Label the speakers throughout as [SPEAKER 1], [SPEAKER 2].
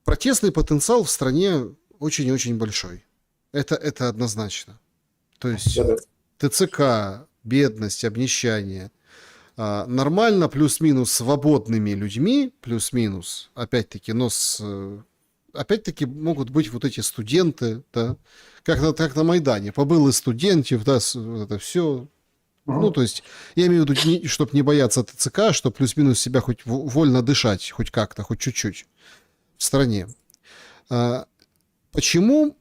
[SPEAKER 1] Протестный потенциал в стране очень-очень большой. Это однозначно. То есть ТЦК, бедность, обнищание. Нормально, плюс-минус свободными людьми, плюс-минус, опять-таки, опять-таки могут быть вот эти студенты, да, как на Майдане. Побыл из студентов, да, это все. Ну, то есть, я имею в виду, чтобы не бояться ТЦК, чтобы плюс-минус себя хоть вольно дышать, хоть как-то, хоть чуть-чуть в стране. Почему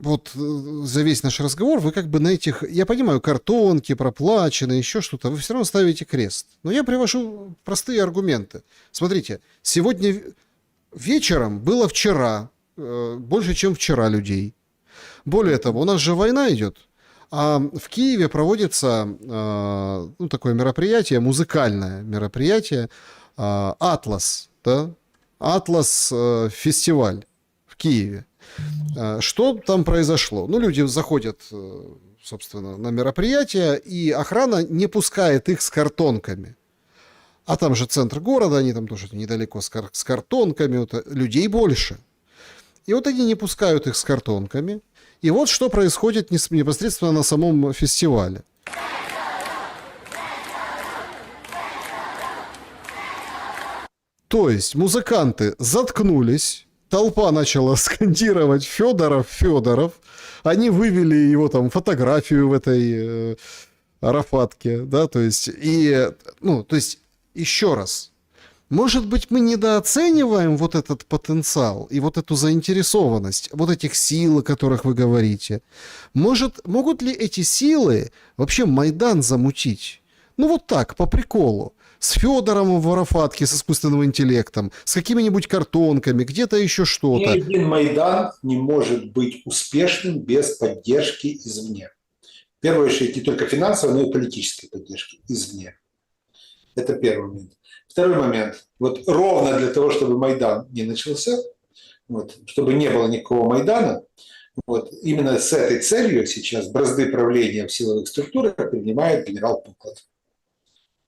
[SPEAKER 1] вот за весь наш разговор вы как бы на этих, я понимаю, картонки проплачены, еще что-то, вы все равно ставите крест. Но я привожу простые аргументы. Смотрите, сегодня вечером было вчера, больше, чем вчера людей. Более того, у нас же война идет. А в Киеве проводится такое мероприятие, музыкальное мероприятие, «Атлас», да? «Атлас» фестиваль в Киеве. Что там произошло? Ну, люди заходят, собственно, на мероприятие, и охрана не пускает их с картонками. А там же центр города, они там тоже недалеко с картонками, вот, людей больше. И вот они не пускают их с картонками. И вот что происходит непосредственно на самом фестивале. То есть музыканты заткнулись, толпа начала скандировать «Федоров, Федоров». Они вывели его там фотографию в этой арафатке, да, то есть, еще раз, может быть, мы недооцениваем вот этот потенциал и вот эту заинтересованность, вот этих сил, о которых вы говорите. Могут ли эти силы вообще Майдан замутить? Ну вот так, по приколу. С Федором в арафатке, с искусственным интеллектом, с какими-нибудь картонками, где-то еще что-то.
[SPEAKER 2] Ни один Майдан не может быть успешным без поддержки извне. В первую очередь не только финансовой, но и политической поддержки извне. Это первый момент. Второй момент. Вот ровно для того, чтобы Майдан не начался, вот, чтобы не было никакого Майдана, вот, именно с этой целью сейчас бразды правления в силовых структурах принимает генерал Пуклад.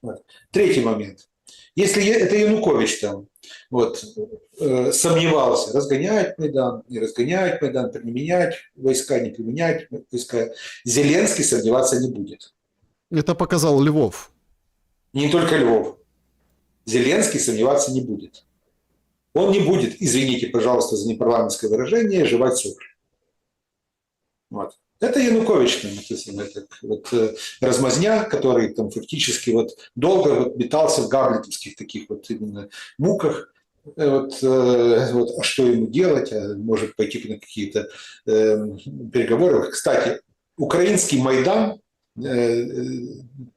[SPEAKER 2] Вот. Третий момент. Если это Янукович там сомневался, разгонять Майдан, не разгонять Майдан, применять войска, не применять войска, Зеленский сомневаться не будет.
[SPEAKER 1] Это показал Львов.
[SPEAKER 2] Не только Львов. Зеленский сомневаться не будет. Он не будет, извините, пожалуйста, за непарламентское выражение, жевать сопли. Вот. Это Янукович, размазня, который там фактически долго метался в гамлетовских таких именно муках. А что ему делать? Может пойти на какие-то переговоры. Кстати, украинский Майдан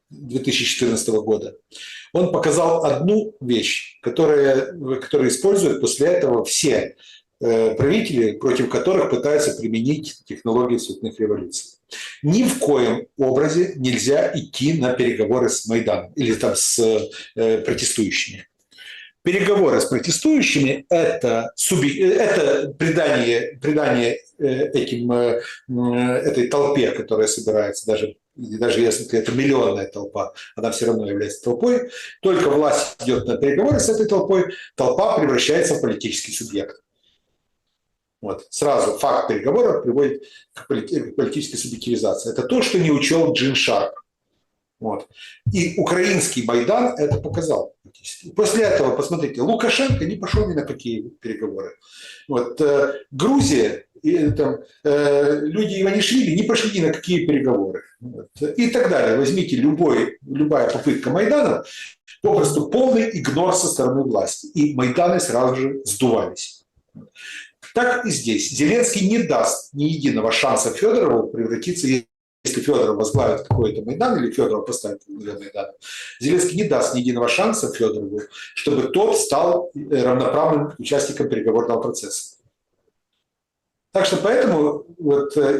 [SPEAKER 2] 2014 года, он показал одну вещь, которую используют после этого все правители, против которых пытаются применить технологии цветных революций. Ни в коем образе нельзя идти на переговоры с Майданом или там с протестующими. Переговоры с протестующими – это придание этой толпе, которая собирается, даже если это миллионная толпа, она все равно является толпой. Только власть идет на переговоры с этой толпой, толпа превращается в политический субъект. Вот. Сразу факт переговоров приводит к политической субъективизации. Это то, что не учел Джим Шарп. Вот. И украинский Майдан это показал. После этого, посмотрите, Лукашенко не пошел ни на какие переговоры. Вот. Грузия, люди Иванишвили не пошли ни на какие переговоры. Вот. И так далее. Возьмите любая попытка Майдана, попросту полный игнор со стороны власти. И Майданы сразу же сдувались. Так и здесь. Зеленский не даст ни единого шанса Федорову превратиться, если Федоров возглавит какой-то Майдан или Федоров поставит Майдан, Зеленский не даст ни единого шанса Федорову, чтобы тот стал равноправным участником переговорного процесса. Так что поэтому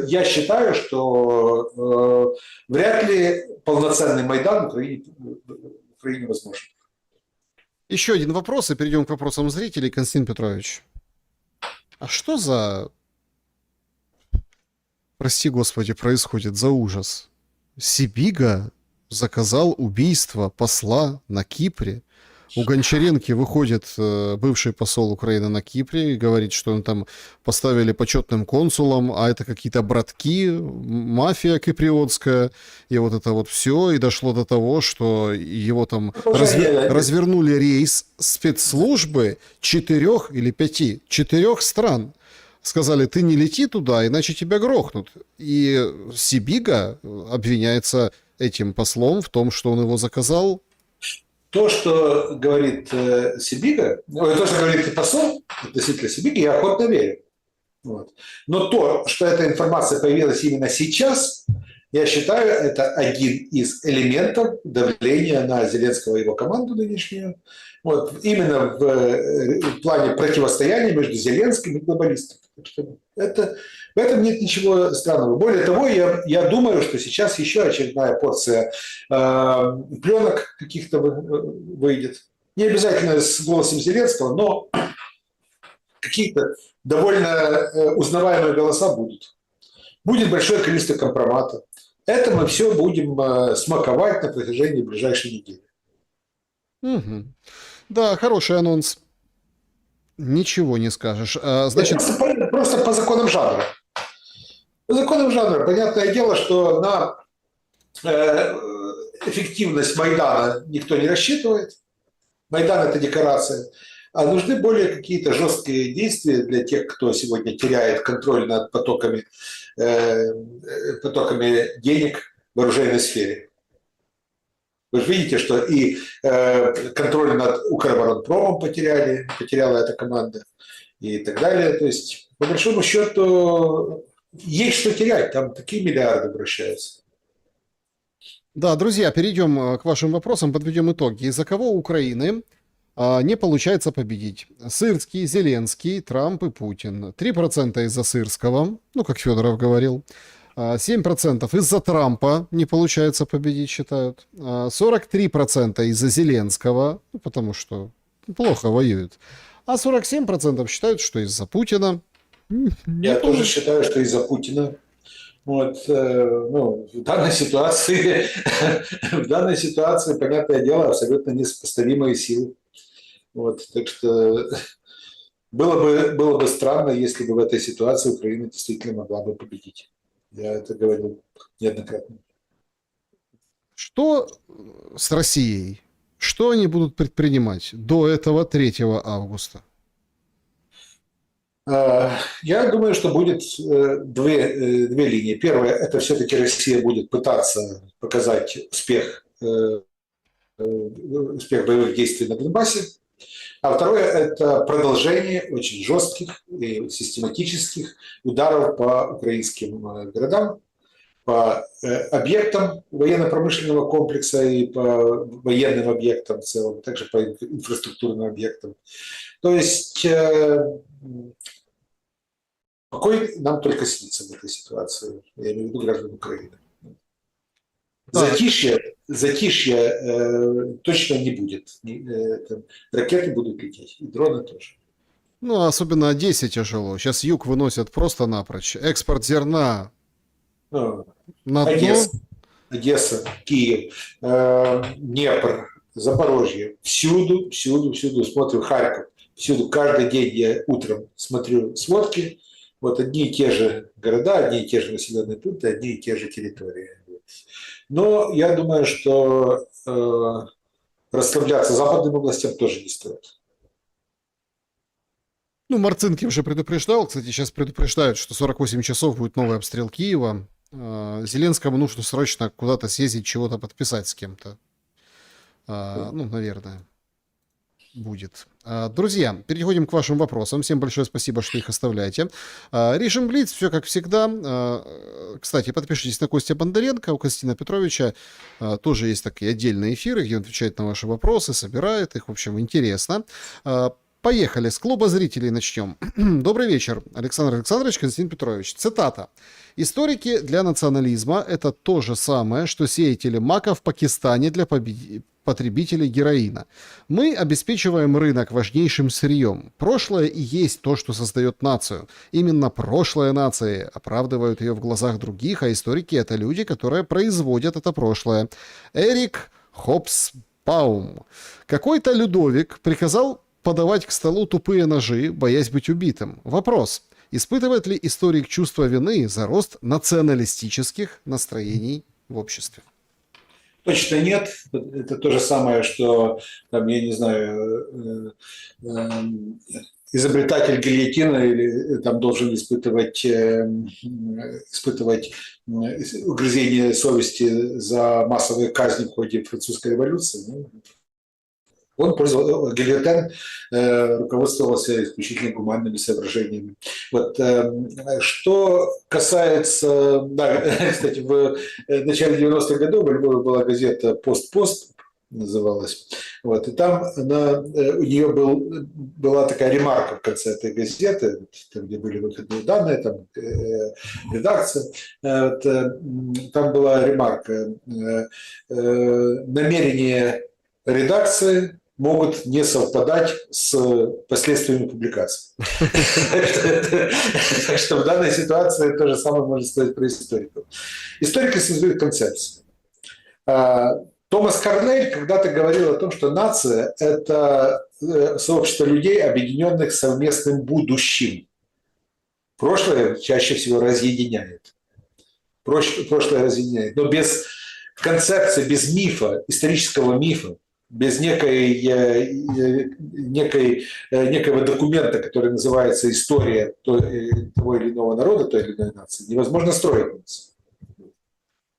[SPEAKER 2] я считаю, что вряд ли полноценный Майдан в Украине возможен.
[SPEAKER 1] Еще один вопрос, и перейдем к вопросам зрителей. Константин Петрович, а что за, прости господи, происходит за ужас? Сибига заказал убийство посла на Кипре. У Гончаренки выходит бывший посол Украины на Кипре и говорит, что он там поставили почетным консулом, а это какие-то братки, мафия киприотская, и вот это вот все, и дошло до того, что его там развернули рейс спецслужбы 4 стран. Сказали, ты не лети туда, иначе тебя грохнут. И Сибига обвиняется этим послом в том, что он его заказал.
[SPEAKER 2] То, что говорит Сибига, то, что говорит посол относительно Сибиги, я охотно верю. Вот. Но то, что эта информация появилась именно сейчас, я считаю, это один из элементов давления на Зеленского и его команду нынешнюю. Вот. Именно в плане противостояния между Зеленским и глобалистом. В этом нет ничего странного. Более того, я думаю, что сейчас еще очередная порция пленок каких-то выйдет. Не обязательно с голосом Зеленского, но какие-то довольно узнаваемые голоса будут. Будет большое количество компромата. Это мы все будем смаковать на протяжении ближайшей недели.
[SPEAKER 1] Угу. Да, хороший анонс. Ничего не скажешь. Значит...
[SPEAKER 2] Просто по законам жанра. По законам жанра. Понятное дело, что на эффективность Майдана никто не рассчитывает. Майдан – это декорация. А нужны более какие-то жесткие действия для тех, кто сегодня теряет контроль над потоками денег в оружейной сфере. Вы же видите, что и контроль над Укроборонпромом потеряла эта команда и так далее. То есть, по большому счету, есть что терять. Там такие миллиарды обращаются.
[SPEAKER 1] Да, друзья, перейдем к вашим вопросам, подведем итоги. Из-за кого Украины не получается победить? Сырский, Зеленский, Трамп и Путин. 3% из-за Сырского, ну, как Федоров говорил. 7% из-за Трампа не получается победить, считают. 43% из-за Зеленского, ну, потому что плохо воюет. А 47% считают, что из-за Путина.
[SPEAKER 2] Я тоже считаю, что из-за Путина. Вот, ну, в данной ситуации, понятное дело, абсолютно несопоставимые силы. Вот, так что было бы странно, если бы в этой ситуации Украина действительно могла бы победить. Я это говорил неоднократно.
[SPEAKER 1] Что с Россией? Что они будут предпринимать до этого 3 августа?
[SPEAKER 2] Я думаю, что будет две линии. Первая – это все-таки Россия будет пытаться показать успех боевых действий на Донбассе. А второе – это продолжение очень жестких и систематических ударов по украинским городам, по объектам военно-промышленного комплекса и по военным объектам в целом, также по инфраструктурным объектам. То есть покой нам только снится в этой ситуации, я имею в виду граждан Украины. Затишья точно не будет. Ракеты будут лететь, и дроны тоже.
[SPEAKER 1] Ну, особенно Одессе тяжело. Сейчас юг выносят просто напрочь. Экспорт зерна на дно.
[SPEAKER 2] Одесса, Киев, Днепр, Запорожье. Всюду смотрю, Харьков. Всюду, каждый день я утром смотрю сводки. Вот одни и те же города, одни и те же населенные пункты, одни и те же территории. Но я думаю, что расслабляться западным областям тоже не стоит.
[SPEAKER 1] Ну, Марцинкин уже предупреждал. Кстати, сейчас предупреждают, что 48 часов будет новый обстрел Киева. Зеленскому нужно срочно куда-то съездить, чего-то подписать с кем-то. Ну, наверное, будет. Друзья, переходим к вашим вопросам. Всем большое спасибо, что их оставляете. Режим Блиц, все как всегда. Кстати, подпишитесь на Костя Бондаренко. У Костина Петровича тоже есть такие отдельные эфиры, где он отвечает на ваши вопросы, собирает их. В общем, интересно. Поехали, с клуба зрителей начнем. Добрый вечер, Александр Александрович, Константин Петрович. Цитата. «Историки для национализма – это то же самое, что сеятели мака в Пакистане для потребителей героина. Мы обеспечиваем рынок важнейшим сырьем. Прошлое и есть то, что создает нацию. Именно прошлое нации оправдывают ее в глазах других, а историки – это люди, которые производят это прошлое». Эрик Хобсбawm. Паум. Какой-то Людовик приказал подавать к столу тупые ножи, боясь быть убитым. Вопрос. Испытывает ли историк чувство вины за рост националистических настроений в обществе?
[SPEAKER 2] Точно нет. Это то же самое, что, там, я не знаю, изобретатель гильотина или там должен испытывать угрызение совести за массовые казни в ходе французской революции. Он пользовался, Гильотен руководствовался исключительно гуманными соображениями. Вот, что касается, да, кстати, в начале 90-х годов у Львова была газета «Пост-Пост», называлась. Вот, и там у нее была такая ремарка в конце этой газеты, там, где были выходные данные, там редакция. Вот, там была ремарка: намерение редакции могут не совпадать с последствиями публикации. Так что в данной ситуации то же самое может сказать про историков. Историки создают концепции. Томас Корнель когда-то говорил о том, что нация – это сообщество людей, объединенных совместным будущим. Прошлое чаще всего разъединяет. Прошлое разъединяет. Но без концепции, без мифа, исторического мифа, без некого документа, который называется история того или иного народа, той или иной нации, невозможно строить нацию.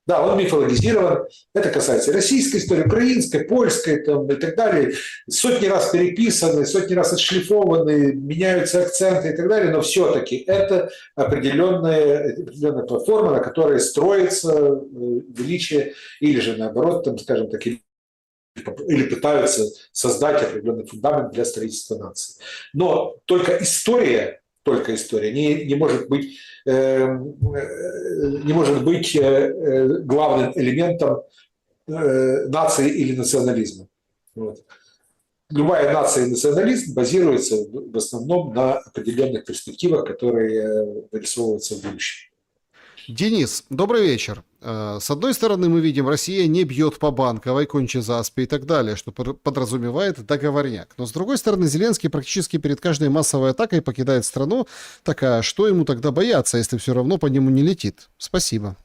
[SPEAKER 2] Да, он мифологизирован. Это касается российской истории, украинской, польской там, и так далее. Сотни раз переписаны, сотни раз отшлифованы, меняются акценты и так далее, но все-таки это определенная платформа, на которой строится величие, или же наоборот, там, скажем так, или пытаются создать определенный фундамент для строительства нации. Но только история не может быть главным элементом нации или национализма. Вот. Любая нация и национализм базируется в основном на определенных перспективах, которые вырисовываются в будущем.
[SPEAKER 1] Денис, добрый вечер. С одной стороны, мы видим, Россия не бьет по Банковой, Кончи-Заспе и так далее, что подразумевает договорняк. Но с другой стороны, Зеленский практически перед каждой массовой атакой покидает страну. Так а что ему тогда бояться, если все равно по нему не летит? Спасибо.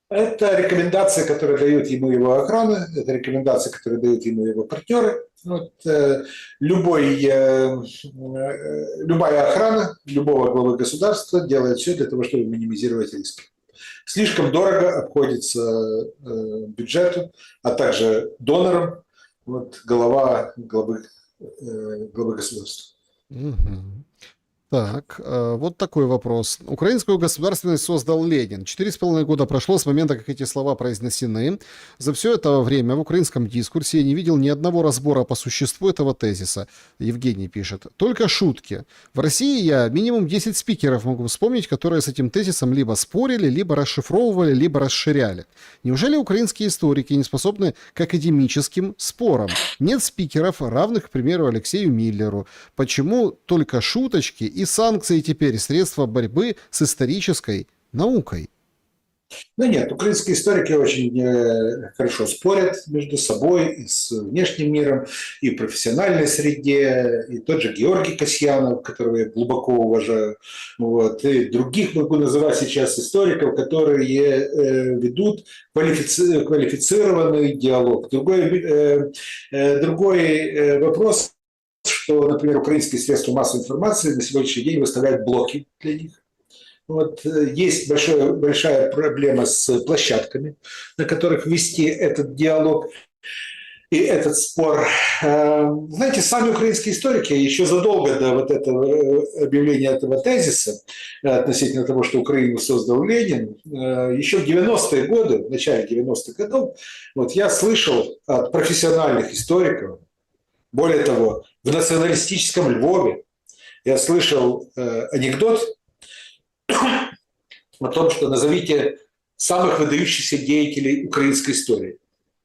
[SPEAKER 2] Это рекомендации, которые дают ему его охрана, это рекомендации, которые дают ему его партнеры. Вот, любая охрана любого главы государства делает все для того, чтобы минимизировать риски. Слишком дорого обходится бюджету, а также донорам главы государства.
[SPEAKER 1] Угу. Так, вот такой вопрос. Украинскую государственность создал Ленин. 4,5 года прошло с момента, как эти слова произнесены. За все это время в украинском дискурсе я не видел ни одного разбора по существу этого тезиса. Евгений пишет. Только шутки. В России я минимум 10 спикеров могу вспомнить, которые с этим тезисом либо спорили, либо расшифровывали, либо расширяли. Неужели украинские историки не способны к академическим спорам? Нет спикеров, равных, к примеру, Алексею Миллеру. Почему только шуточки и санкции теперь средства борьбы с исторической наукой?
[SPEAKER 2] Ну нет, украинские историки очень хорошо спорят между собой и с внешним миром, и в профессиональной среде, и тот же Георгий Касьянов, которого я глубоко уважаю, вот, и других могу называть сейчас историков, которые ведут квалифицированный диалог. Другой вопрос, что, например, украинские средства массовой информации на сегодняшний день выставляют блоки для них. Вот, есть большая проблема с площадками, на которых вести этот диалог и этот спор. Знаете, сами украинские историки еще задолго до вот этого объявления этого тезиса относительно того, что Украину создал Ленин, еще в 90-е годы, в начале 90-х годов, вот, я слышал от профессиональных историков, более того, в националистическом Львове я слышал анекдот о том, что назовите самых выдающихся деятелей украинской истории.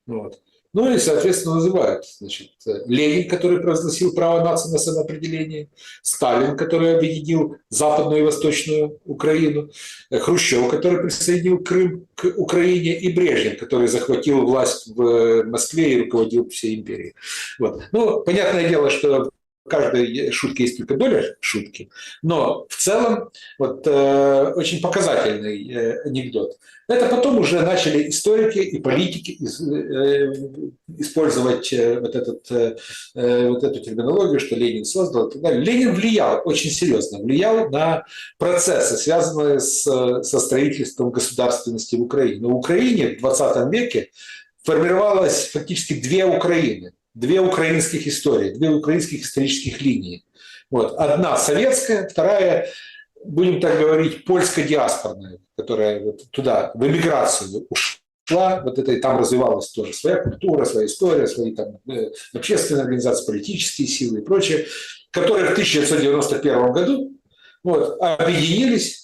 [SPEAKER 2] Вот. Ну и, соответственно, называют, значит, Ленин, который провозгласил право нации на самоопределение, Сталин, который объединил Западную и Восточную Украину, Хрущев, который присоединил Крым к Украине, и Брежнев, который захватил власть в Москве и руководил всей империей. Вот. Ну, понятное дело, что в каждой шутке есть только доля шутки, но в целом вот, очень показательный анекдот. Это потом уже начали историки и политики использовать вот эту терминологию, что Ленин создал и так далее. Ленин влиял, очень серьезно влиял на процессы, связанные со строительством государственности в Украине. Но в Украине в 20 веке формировалось фактически две Украины, две украинских истории, две украинских исторических линии. Вот. Одна советская, вторая, будем так говорить, польско-диаспорная, которая вот туда, в эмиграцию ушла, вот это и там развивалась тоже своя культура, своя история, свои там общественные организации, политические силы и прочее, которые в 1991 году вот, объединились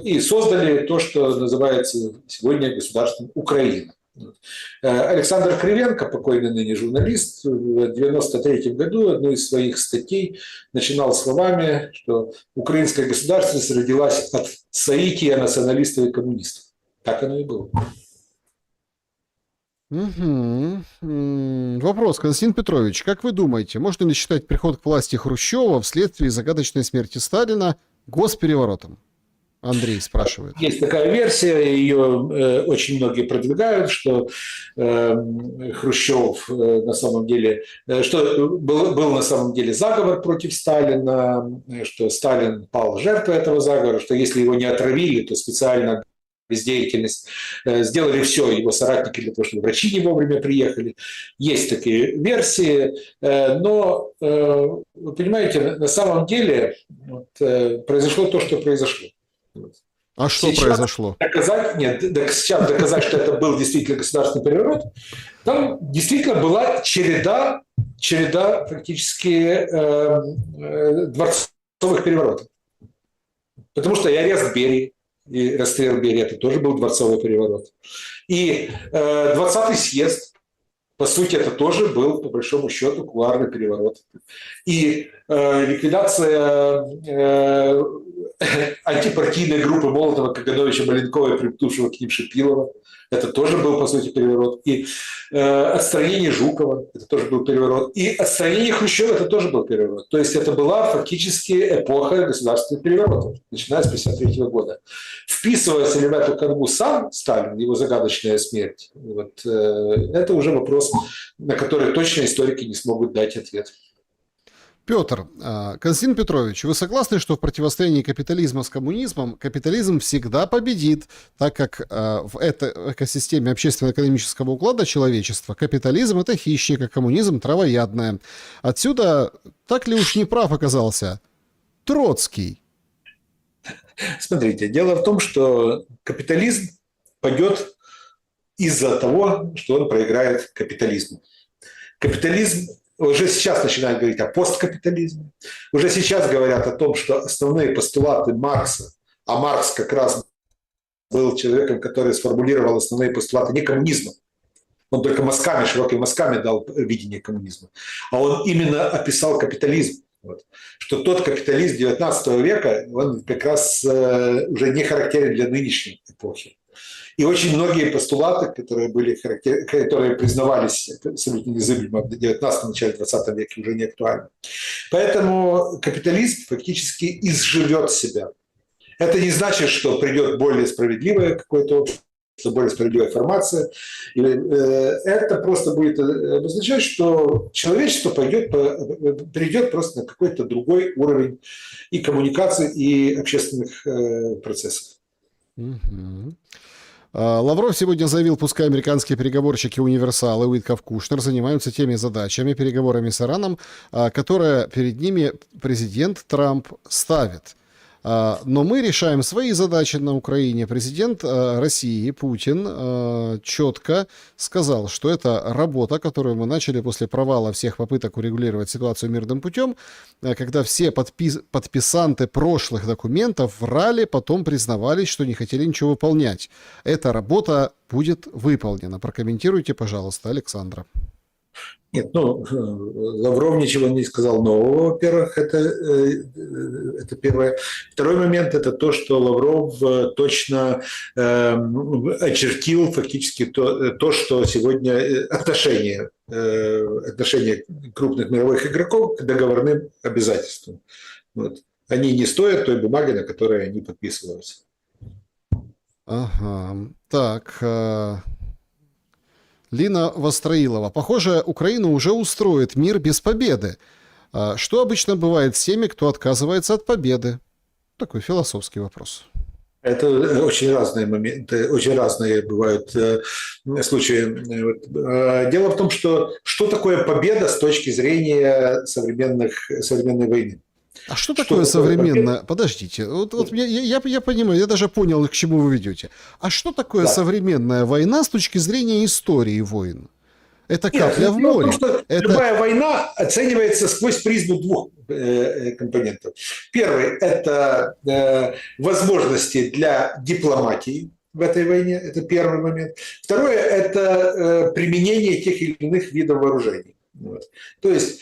[SPEAKER 2] и создали то, что называется сегодня государством Украина. Александр Кривенко, покойный ныне журналист, в 1993 году одну из своих статей начинал словами, что украинская государственность родилась от соития националистов и коммунистов. Так оно и было.
[SPEAKER 1] Вопрос, Константин Петрович, как вы думаете, можно ли считать приход к власти Хрущева вследствие загадочной смерти Сталина госпереворотом? Андрей спрашивает.
[SPEAKER 2] Есть такая версия, ее очень многие продвигают, что Хрущев на самом деле, что был на самом деле заговор против Сталина, что Сталин пал жертвой этого заговора, что если его не отравили, то специально бездеятельность, сделали все его соратники для того, чтобы врачи не вовремя приехали. Есть такие версии, но, вы понимаете, на самом деле вот, произошло то, что произошло.
[SPEAKER 1] А что сейчас произошло?
[SPEAKER 2] Сейчас доказать, что это был действительно государственный переворот, там действительно была череда фактически дворцовых переворотов. Потому что и арест Берии, и расстрел Берии, это тоже был дворцовый переворот. И 20-й съезд, по сути, это тоже был, по большому счету, кулуарный переворот. И ликвидация антипартийной группы Молотова, Кагановича, Маленкова и припутавшего к ним Шипилова, это тоже был, по сути, переворот. И отстранение Жукова, это тоже был переворот. И отстранение Хрущева, это тоже был переворот. То есть это была фактически эпоха государственных переворотов, начиная с 1953 года. Вписывается ли в эту канву сам Сталин, его загадочная смерть, вот, это уже вопрос, на который точно историки не смогут дать ответ.
[SPEAKER 1] Петр, Константин Петрович, вы согласны, что в противостоянии капитализма с коммунизмом капитализм всегда победит, так как в этой экосистеме общественно-экономического уклада человечества капитализм – это хищник, а коммунизм – травоядное. Отсюда так ли уж не прав оказался Троцкий?
[SPEAKER 2] Смотрите, дело в том, что капитализм пойдет из-за того, что он проиграет капитализму. Капитализм уже сейчас начинают говорить о посткапитализме. Уже сейчас говорят о том, что основные постулаты Маркса, а Маркс как раз был человеком, который сформулировал основные постулаты не коммунизма, он только мазками, широкими мазками дал видение коммунизма, а он именно описал капитализм. Вот. Что тот капитализм 19 века, он как раз уже не характерен для нынешней эпохи. И очень многие постулаты, которые признавались абсолютно незыблемо в 19-м, начале 20 веке, уже не актуальны. Поэтому капитализм фактически изживет себя. Это не значит, что придет более справедливое какое-то общество, более справедливая формация. Это просто будет означать, что человечество придет просто на какой-то другой уровень и коммуникации, и общественных процессов.
[SPEAKER 1] Угу. Лавров сегодня заявил, пускай американские переговорщики-универсалы Уиткоф, Кушнер занимаются теми задачами, переговорами с Ираном, которые перед ними президент Трамп ставит. Но мы решаем свои задачи на Украине. Президент России Путин четко сказал, что это работа, которую мы начали после провала всех попыток урегулировать ситуацию мирным путем, когда все подписанты прошлых документов врали, потом признавались, что не хотели ничего выполнять. Эта работа будет выполнена. Прокомментируйте, пожалуйста, Александра.
[SPEAKER 2] Нет, Лавров ничего не сказал нового, во-первых, это первое. Второй момент – это то, что Лавров точно очертил фактически то, что сегодня отношение крупных мировых игроков к договорным обязательствам. Вот. Они не стоят той бумаги, на которой они подписываются.
[SPEAKER 1] Ага, так… Лина Востроилова. Похоже, Украина уже устроит мир без победы. Что обычно бывает с теми, кто отказывается от победы? Такой философский вопрос.
[SPEAKER 2] Это очень разные моменты, очень разные бывают случаи. Дело в том, что такое победа с точки зрения современной войны.
[SPEAKER 1] А что такое современная... Подождите, я понимаю, я даже понял, к чему вы ведете. А что такое современная война с точки зрения истории войн? Это капля в море.
[SPEAKER 2] Любая война оценивается сквозь призму двух компонентов. Первый – это возможности для дипломатии в этой войне. Это первый момент. Второе – это применение тех или иных видов вооружений. Вот. То есть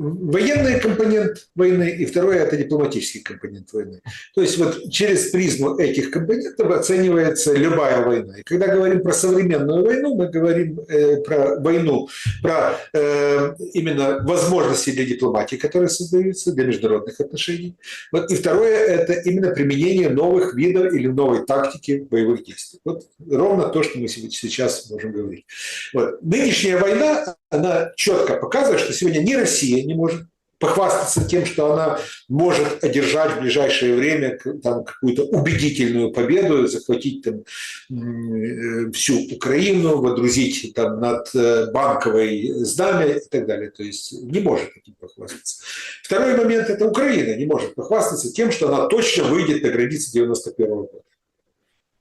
[SPEAKER 2] военный компонент войны, и второе – это дипломатический компонент войны. То есть вот через призму этих компонентов оценивается любая война. И когда говорим про современную войну, мы говорим про войну, про именно возможности для дипломатии, которые создаются, для международных отношений. Вот. И второе – это именно применение новых видов или новой тактики боевых действий. Вот ровно то, что мы сейчас можем говорить. Вот. Нынешняя война, она четко показывает, что сегодня ни Россия не может похвастаться тем, что она может одержать в ближайшее время там, какую-то убедительную победу, захватить там, всю Украину, водрузить там, над Банковой знамя и так далее. То есть не может этим похвастаться. Второй момент – это Украина не может похвастаться тем, что она точно выйдет на границы 91 года.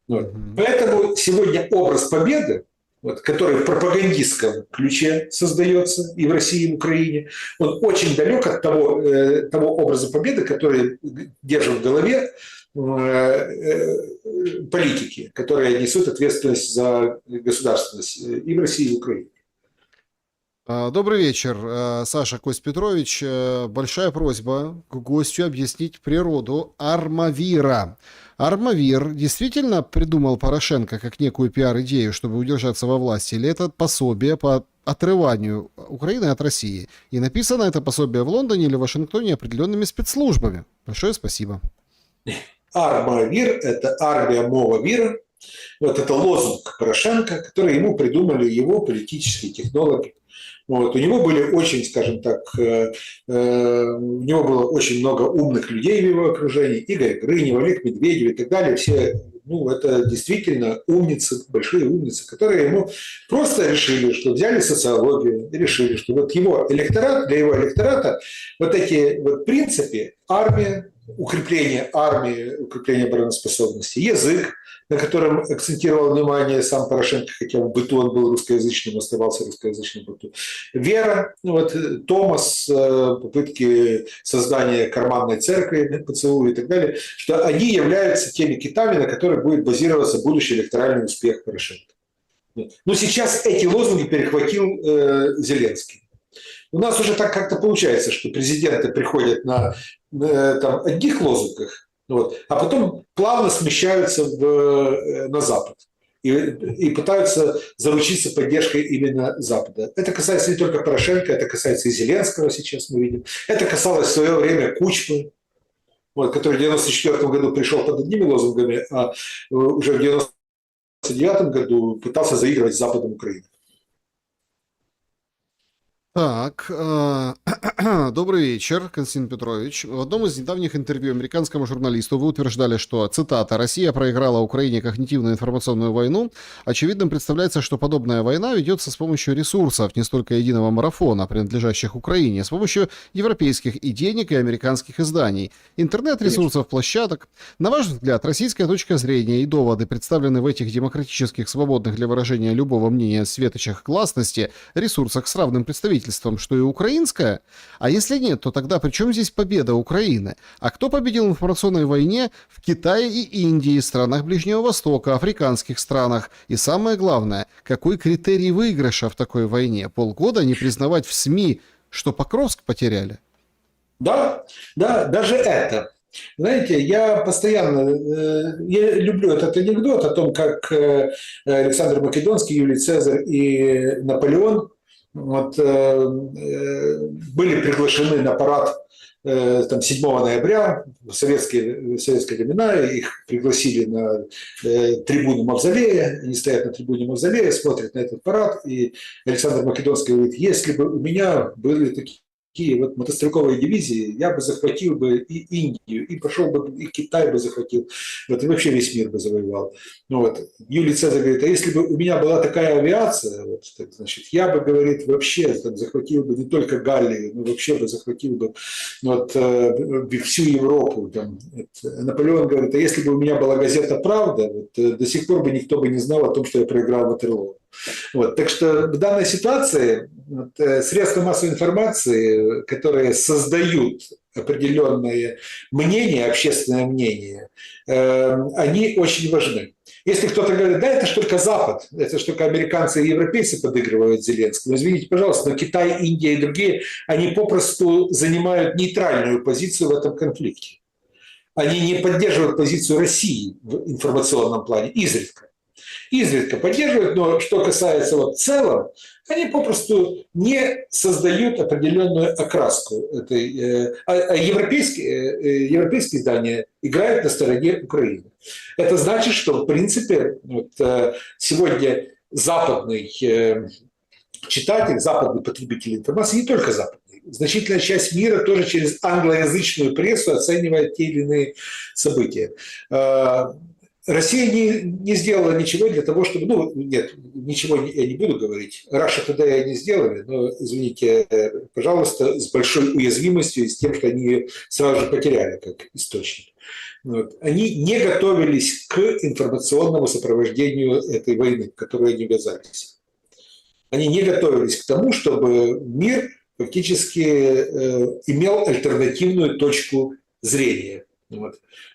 [SPEAKER 2] Вот. Поэтому сегодня образ победы, вот, который в пропагандистском ключе создается и в России, и в Украине, он очень далек от того образа победы, который держат в голове политики, которые несут ответственность за государственность и в России, и в Украине.
[SPEAKER 1] Добрый вечер, Саша Кость Петрович. Большая просьба к гостю объяснить природу армавира. Армавир действительно придумал Порошенко как некую пиар-идею, чтобы удержаться во власти, или это пособие по отрыванию Украины от России? И написано это пособие в Лондоне или Вашингтоне определенными спецслужбами. Большое спасибо.
[SPEAKER 2] Армавир – это армия мова вира. Вот это лозунг Порошенко, который ему придумали его политические технологи. Вот. У него были очень, скажем так, у него было очень много умных людей в его окружении. Игорь Грынев, Олег Медведев и так далее. Все, это действительно умницы, большие умницы, которые ему просто решили, что взяли социологию и решили, что вот его электорат, для его электората вот эти вот принципы армия, укрепление армии, укрепление обороноспособности, язык, на котором акцентировал внимание сам Порошенко, хотя в быту он был русскоязычным, оставался русскоязычным в быту. Вера, Томас, попытки создания карманной церкви, поцелуи и так далее, что они являются теми китами, на которых будет базироваться будущий электоральный успех Порошенко. Но сейчас эти лозунги перехватил Зеленский. У нас уже так как-то получается, что президенты приходят на одних лозунгах, а потом плавно смещаются на Запад и пытаются заручиться поддержкой именно Запада. Это касается не только Порошенко, это касается и Зеленского сейчас мы видим. Это касалось в свое время Кучмы, который в 1994 году пришел под одними лозунгами, а уже в 1999 году пытался заигрывать с Западом Украины.
[SPEAKER 1] Так, добрый вечер, Константин Петрович. В одном из недавних интервью американскому журналисту вы утверждали, что, цитата, «Россия проиграла Украине когнитивную информационную войну. Очевидным представляется, что подобная война ведется с помощью ресурсов, не столько единого марафона, принадлежащих Украине, а с помощью европейских и денег, и американских изданий, интернет-ресурсов, площадок. На ваш взгляд, российская точка зрения и доводы, представленные в этих демократических, свободных для выражения любого мнения светочах гласности, ресурсах с равным представительством, что и украинская? А если нет, то тогда при чем здесь победа Украины? А кто победил в информационной войне в Китае и Индии, странах Ближнего Востока, африканских странах? И самое главное, какой критерий выигрыша в такой войне? Полгода не признавать в СМИ, что Покровск потеряли?
[SPEAKER 2] Да, да, даже это. Знаете, я постоянно, я люблю этот анекдот о том, как Александр Македонский, Юлий Цезарь и Наполеон были приглашены на парад 7 ноября в советские времена, их пригласили на трибуну Мавзолея, они стоят на трибуне Мавзолея, смотрят на этот парад, и Александр Македонский говорит, если бы у меня были такие мотострелковые дивизии, я бы захватил бы и Индию, и пошел бы, и Китай бы захватил, и вообще весь мир бы завоевал. Юлий Цезарь говорит, а если бы у меня была такая авиация, значит, я бы, говорит, вообще захватил бы не только Галлию, но вообще бы захватил бы всю Европу. Наполеон говорит, а если бы у меня была газета «Правда», до сих пор бы никто бы не знал о том, что я проиграл Ватерлоо. Так что в данной ситуации средства массовой информации, которые создают определенное мнение, общественное мнение, они очень важны. Если кто-то говорит, да, это ж только Запад, это ж только американцы и европейцы подыгрывают Зеленскому, извините, пожалуйста, но Китай, Индия и другие, они попросту занимают нейтральную позицию в этом конфликте. Они не поддерживают позицию России в информационном плане, изредка поддерживают, но что касается в целом, они попросту не создают определенную окраску. Европейские издания играют на стороне Украины. Это значит, что, в принципе, сегодня западный читатель, западный потребитель информации, не только западный, значительная часть мира тоже через англоязычную прессу оценивает те или иные события. Россия не сделала ничего для того, чтобы... нет, ничего я не буду говорить. Russia Today они сделали, но, извините, пожалуйста, с большой уязвимостью и с тем, что они ее сразу же потеряли как источник. Они не готовились к информационному сопровождению этой войны, в которую они ввязались. Они не готовились к тому, чтобы мир фактически имел альтернативную точку зрения.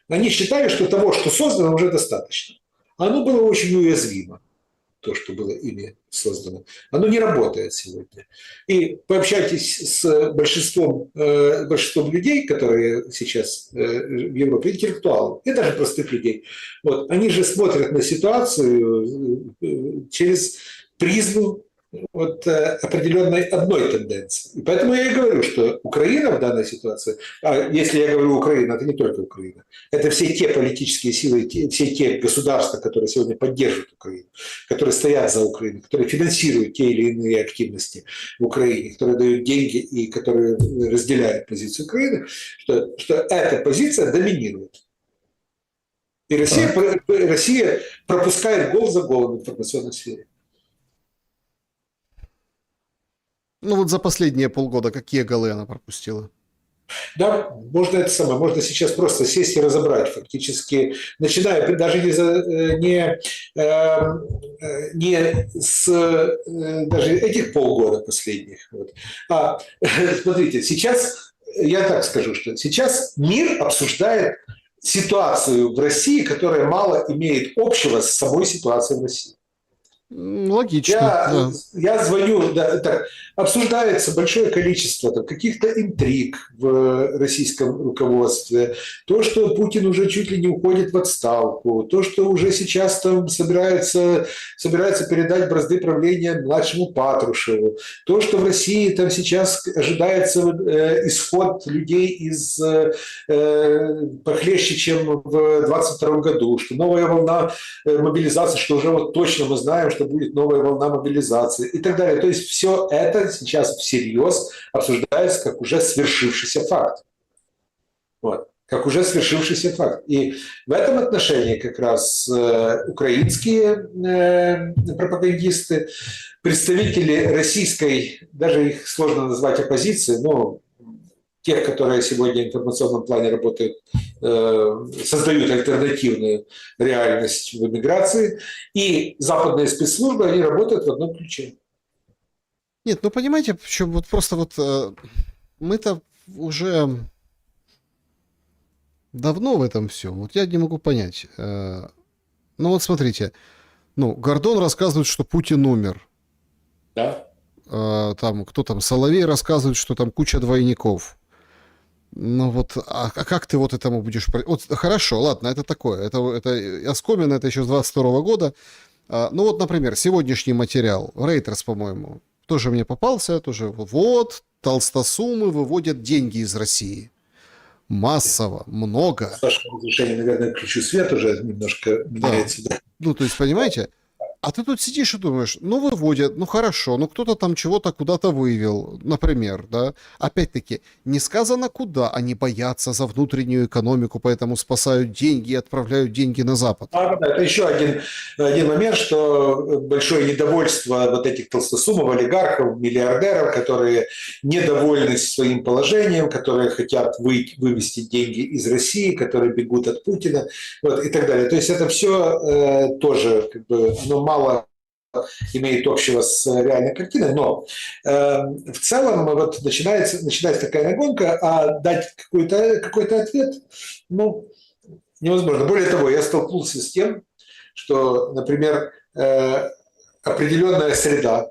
[SPEAKER 2] Они считали, что того, что создано, уже достаточно. Оно было очень уязвимо, то, что было ими создано. Оно не работает сегодня. И пообщайтесь с большинством людей, которые сейчас в Европе, интеллектуалов, и даже простых людей. Они же смотрят на ситуацию через призму определенной одной тенденции. И поэтому я и говорю, что Украина в данной ситуации, а если я говорю Украина, это не только Украина, это все те политические силы, все те государства, которые сегодня поддерживают Украину, которые стоят за Украину, которые финансируют те или иные активности в Украине, которые дают деньги и которые разделяют позицию Украины, что эта позиция доминирует. И Россия пропускает гол за голом в информационной сфере.
[SPEAKER 1] За последние полгода какие голы она пропустила?
[SPEAKER 2] Да, можно можно сейчас просто сесть и разобрать фактически, начиная даже не с даже этих полгода последних. Смотрите, сейчас, я так скажу, что сейчас мир обсуждает ситуацию в России, которая мало имеет общего с самой ситуацией в России.
[SPEAKER 1] Логично.
[SPEAKER 2] Я звоню, обсуждается большое количество каких-то интриг в российском руководстве. То, что Путин уже чуть ли не уходит в отставку. То, что уже сейчас собирается передать бразды правления младшему Патрушеву. То, что в России сейчас ожидается исход людей похлеще, чем в 2022 году. Что новая волна мобилизации, что уже точно мы знаем, что будет новая волна мобилизации и так далее. То есть все это это сейчас всерьез обсуждается как уже свершившийся факт. Вот. Как уже свершившийся факт. И в этом отношении как раз украинские пропагандисты, представители российской, даже их сложно назвать оппозицией, но тех, которые сегодня в информационном плане работают, создают альтернативную реальность в эмиграции, и западные спецслужбы, они работают в одном ключе.
[SPEAKER 1] Нет, ну понимаете, почему вот просто вот мы-то уже давно в этом все. Вот я не могу понять. Ну вот смотрите, ну Гордон рассказывает, что Путин умер.
[SPEAKER 2] Да?
[SPEAKER 1] Там кто там, Соловей рассказывает, что там куча двойников. Ну вот, а как ты вот этому будешь... Вот, хорошо, ладно, это такое. Это оскомина, это еще с 22 года. Ну вот, например, сегодняшний материал, Рейтерс, по-моему, тоже мне попался, тоже вот, толстосумы выводят деньги из России. Массово, много.
[SPEAKER 2] С вашего разрешения, наверное, включу свет, уже немножко меняется. Да.
[SPEAKER 1] Ну, то есть, понимаете... А ты тут сидишь и думаешь, ну, выводят, ну, хорошо, ну, кто-то там чего-то куда-то вывел, например, да. Опять-таки, не сказано куда, они боятся за внутреннюю экономику, поэтому спасают деньги и отправляют деньги на Запад.
[SPEAKER 2] Да, это еще один момент, что большое недовольство вот этих толстосумов, олигархов, миллиардеров, которые недовольны своим положением, которые хотят вывести деньги из России, которые бегут от Путина, вот, и так далее. То есть это все тоже как бы, оно мало имеет общего с реальной картиной, но в целом вот начинается такая нагонка, а дать какой-то ответ, ну, невозможно. Более того, я столкнулся с тем, что, например, определенная среда,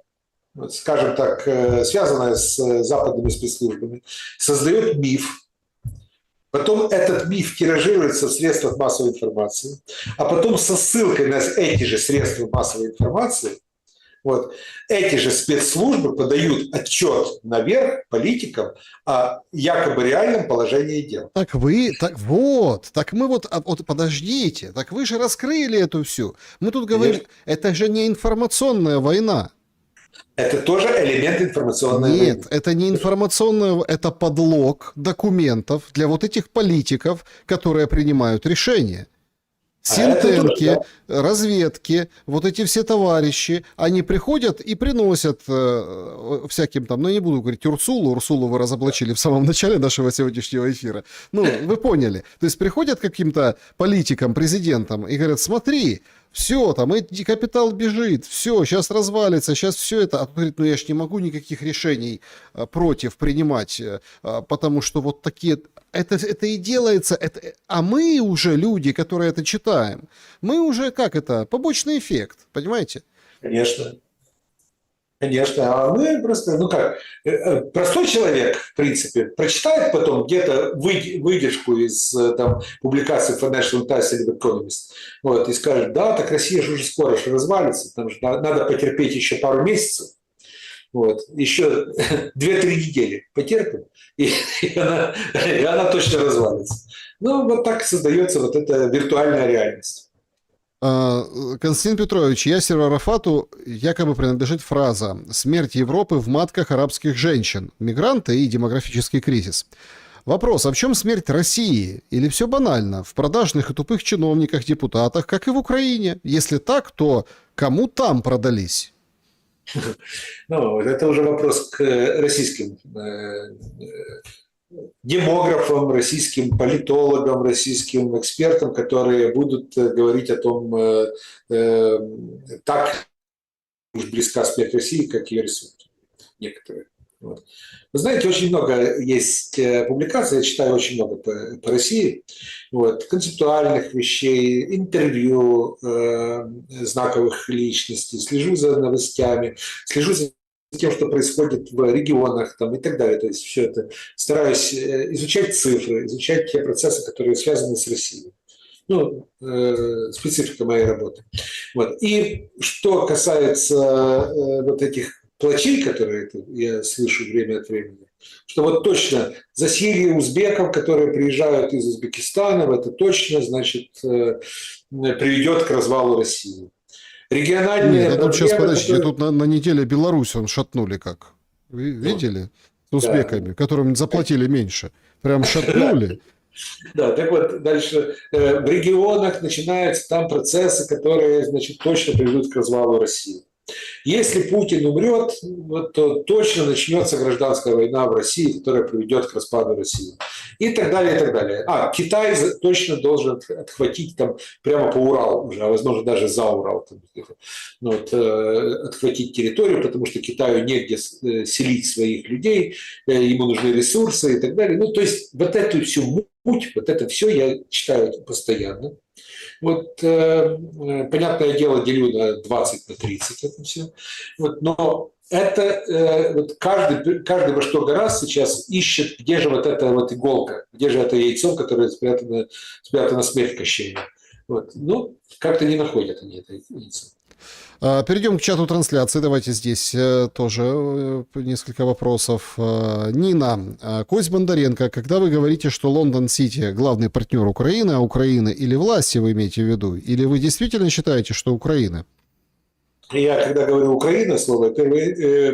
[SPEAKER 2] вот, скажем так, связанная с западными спецслужбами, создает миф. Потом этот миф тиражируется в средствах массовой информации, а потом со ссылкой на эти же средства массовой информации вот, эти же спецслужбы подают отчет наверх политикам о якобы реальном положении дел.
[SPEAKER 1] Так мы вот подождите, так вы же раскрыли эту всю. Мы тут говорим,
[SPEAKER 2] Конечно.
[SPEAKER 1] это же не информационная война.
[SPEAKER 2] Это тоже элемент информационной войны.
[SPEAKER 1] Нет, это не информационная, это подлог документов для вот этих политиков, которые принимают решения. Синтенки, разведки, вот эти все товарищи, они приходят и приносят всяким там, ну я не буду говорить Урсулу вы разоблачили в самом начале нашего сегодняшнего эфира. Ну, вы поняли. То есть приходят к каким-то политикам, президентам и говорят, смотри, все, там, капитал бежит, все, сейчас развалится, сейчас все это. А он говорит, ну я ж не могу никаких решений против принимать, потому что вот такие... Это и делается, а мы уже люди, которые это читаем, мы уже, как это, побочный эффект, понимаете?
[SPEAKER 2] Конечно. Конечно, а мы просто, ну как, простой человек, в принципе, прочитает потом где-то выдержку из там, публикации Financial Times или Economist, вот, и скажет, да, так Россия же уже скоро развалится, потому что надо потерпеть еще пару месяцев, вот, еще 2-3 недели потерпим, и она точно развалится. Ну, вот так создается вот эта виртуальная реальность.
[SPEAKER 1] Константин Петрович, Ясеру Арафату якобы принадлежит фраза «Смерть Европы в матках арабских женщин. Мигранты и демографический кризис». Вопрос, а в чем смерть России? Или все банально? В продажных и тупых чиновниках, депутатах, как и в Украине? Если так, то кому там продались?
[SPEAKER 2] Ну, это уже вопрос к российским демографам, российским политологам, российским экспертам, которые будут говорить о том, так уж близка смерть России, как ее рисуют некоторые. Вот. Вы знаете, очень много есть публикаций, я читаю очень много по России, вот, концептуальных вещей, интервью знаковых личностей, слежу за новостями, слежу за тем, что происходит в регионах там, и так далее. То есть все это стараюсь изучать цифры, изучать те процессы, которые связаны с Россией. Ну, специфика моей работы. Вот. И что касается вот этих плачей, которые я слышу время от времени, что вот точно за Сирию узбеков, которые приезжают из Узбекистана, это точно, значит, приведет к развалу России. Региональные
[SPEAKER 1] Нет, а тут сейчас,
[SPEAKER 2] проблемы,
[SPEAKER 1] подождите,
[SPEAKER 2] которые...
[SPEAKER 1] тут на неделе Беларусь он шатнули как. Вы
[SPEAKER 2] Вот.
[SPEAKER 1] видели? С
[SPEAKER 2] Да.
[SPEAKER 1] узбеками, которым заплатили меньше. Прям шатнули.
[SPEAKER 2] Да, так вот, дальше в регионах начинаются там процессы, которые, значит, точно приведут к развалу России. Если Путин умрет, вот, то точно начнется гражданская война в России, которая приведет к распаду России. И так далее, и так далее. Китай точно должен отхватить там прямо по Уралу уже, а возможно даже за Урал. Там, вот, отхватить территорию, потому что Китаю негде селить своих людей, ему нужны ресурсы и так далее. Ну, то есть вот эту всю муть, вот это все я читаю постоянно. Вот, понятное дело, делю на 20, на 30 это все. Вот, но это вот каждый во что гораздо сейчас ищет, где же вот эта вот иголка, где же это яйцо, которое спрятано смерть Кощея. Вот. Ну, как-то не находят они это яйцо.
[SPEAKER 1] Перейдем к чату трансляции. Давайте здесь тоже несколько вопросов. Нина, Кость Бондаренко, когда вы говорите, что Лондон-Сити главный партнер Украины, а Украины или власти вы имеете в виду? Или вы действительно считаете, что Украина?
[SPEAKER 2] Я, когда говорю «Украина», слово, в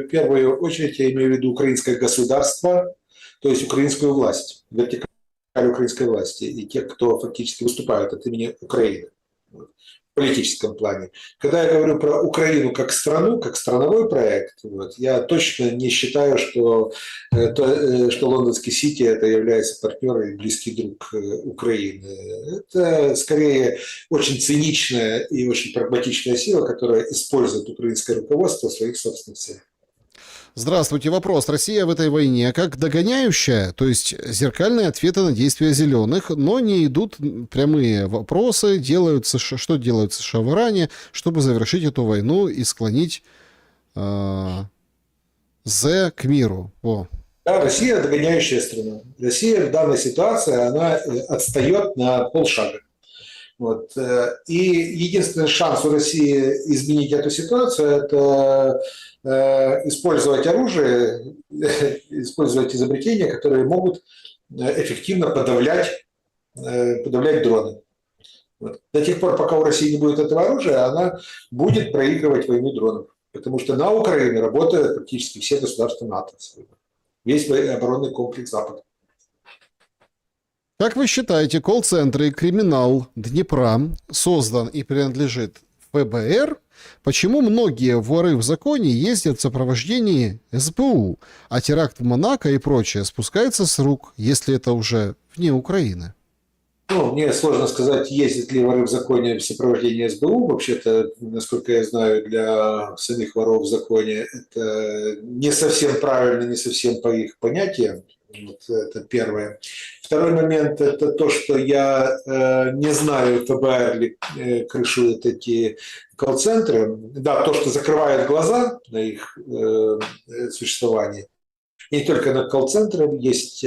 [SPEAKER 2] первую очередь я имею в виду украинское государство, то есть украинскую власть, вертикаль украинской власти и тех, кто фактически выступают от имени Украины в политическом плане. Когда я говорю про Украину как страну, как страновой проект, вот, я точно не считаю, что лондонский Сити это является партнером и близкий друг Украины. Это скорее очень циничная и очень прагматичная сила, которая использует украинское руководство в своих собственных целях.
[SPEAKER 1] Здравствуйте. Вопрос. Россия в этой войне как догоняющая, то есть зеркальные ответы на действия зеленых, но не идут прямые вопросы, что делают США в Иране, чтобы завершить эту войну и склонить к миру.
[SPEAKER 2] Да, Россия догоняющая страна. Россия в данной ситуации она отстает на полшага. Вот. И единственный шанс у России изменить эту ситуацию – это использовать оружие, использовать изобретения, которые могут эффективно подавлять дроны. Вот. До тех пор, пока у России не будет этого оружия, она будет проигрывать войну дронов. Потому что на Украине работают практически все государства НАТО. Весь оборонный комплекс Запада.
[SPEAKER 1] Как вы считаете, колл-центры и криминал Днепра создан и принадлежит ФБР? Почему многие воры в законе ездят в сопровождении СБУ, а теракт в Монако и прочее спускается с рук, если это уже вне Украины?
[SPEAKER 2] Ну, мне сложно сказать, ездят ли воры в законе в сопровождении СБУ. Вообще-то, насколько я знаю, для самих воров в законе это не совсем правильно, не совсем по их понятиям. Вот это первое. Второй момент – это то, что я не знаю, ФБР ли крышует эти колл-центры. Да, то, что закрывает глаза на их существование. И не только над колл-центром, есть